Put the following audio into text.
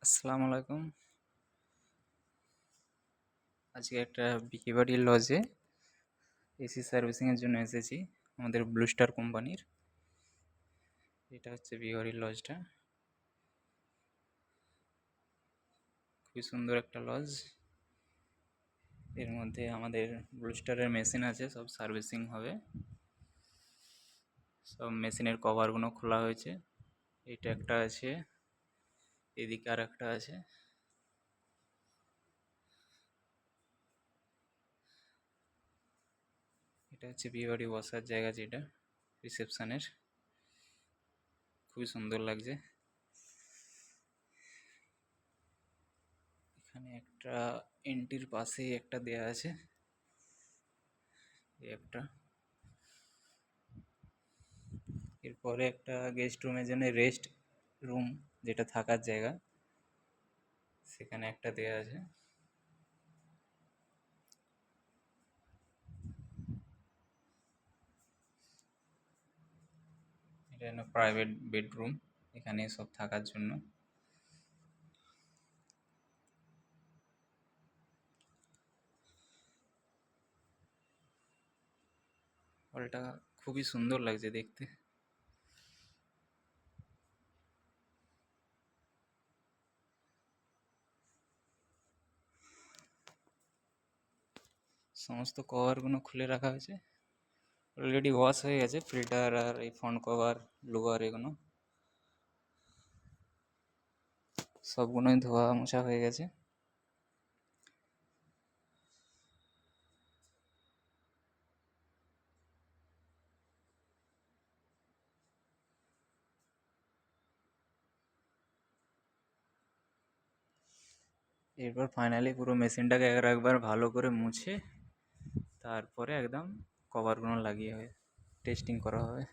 আসসালামু আলাইকুম। আজকে একটা বিয়েবাড়ির লজে এসি সার্ভিসিংয়ের জন্য এসেছি আমাদের ব্লু স্টার কোম্পানির। এটা হচ্ছে বিয়েবাড়ির লজটা। খুবই সুন্দর একটা লজ। এর মধ্যে আমাদের ব্লু স্টারের মেশিন আছে, সব সার্ভিসিং হবে। সব মেশিনের কভারগুলো খোলা হয়েছে। এটা একটা আছে, এদিকে আর একটা আছে। এটা হচ্ছে বিয়েবাড়ি বসার জায়গা, যেটা রিসেপশনের। খুবই সুন্দর লাগছে। এখানে একটা এন্ট্রির পাশেই একটা দেয়া আছে, এই একটা। এরপরে একটা গেস্ট রুমের জন্য রেস্ট রুম, যেটা থাকার জায়গা, সেখানে একটা দেয়া আছে। এটা হলো প্রাইভেট বেডরুম, এখানে সব থাকার জন্য। হলটা খুবই সুন্দর লাগছে দেখতে। সমস্ত কভারগুলো খুলে রাখা হয়েছে, অলরেডি ওয়াশ হয়ে গেছে। ফিল্টার আর এই ফ্রন্ট কভার, লোয়ার, এগুলো সবগুলোই ধোয়া মোছা হয়ে গেছে। এরপর ফাইনালি পুরো মেশিনটাকে একবার ভালো করে মুছে তারপরে একদম কভারগুলো লাগিয়ে টেস্টিং করা হবে।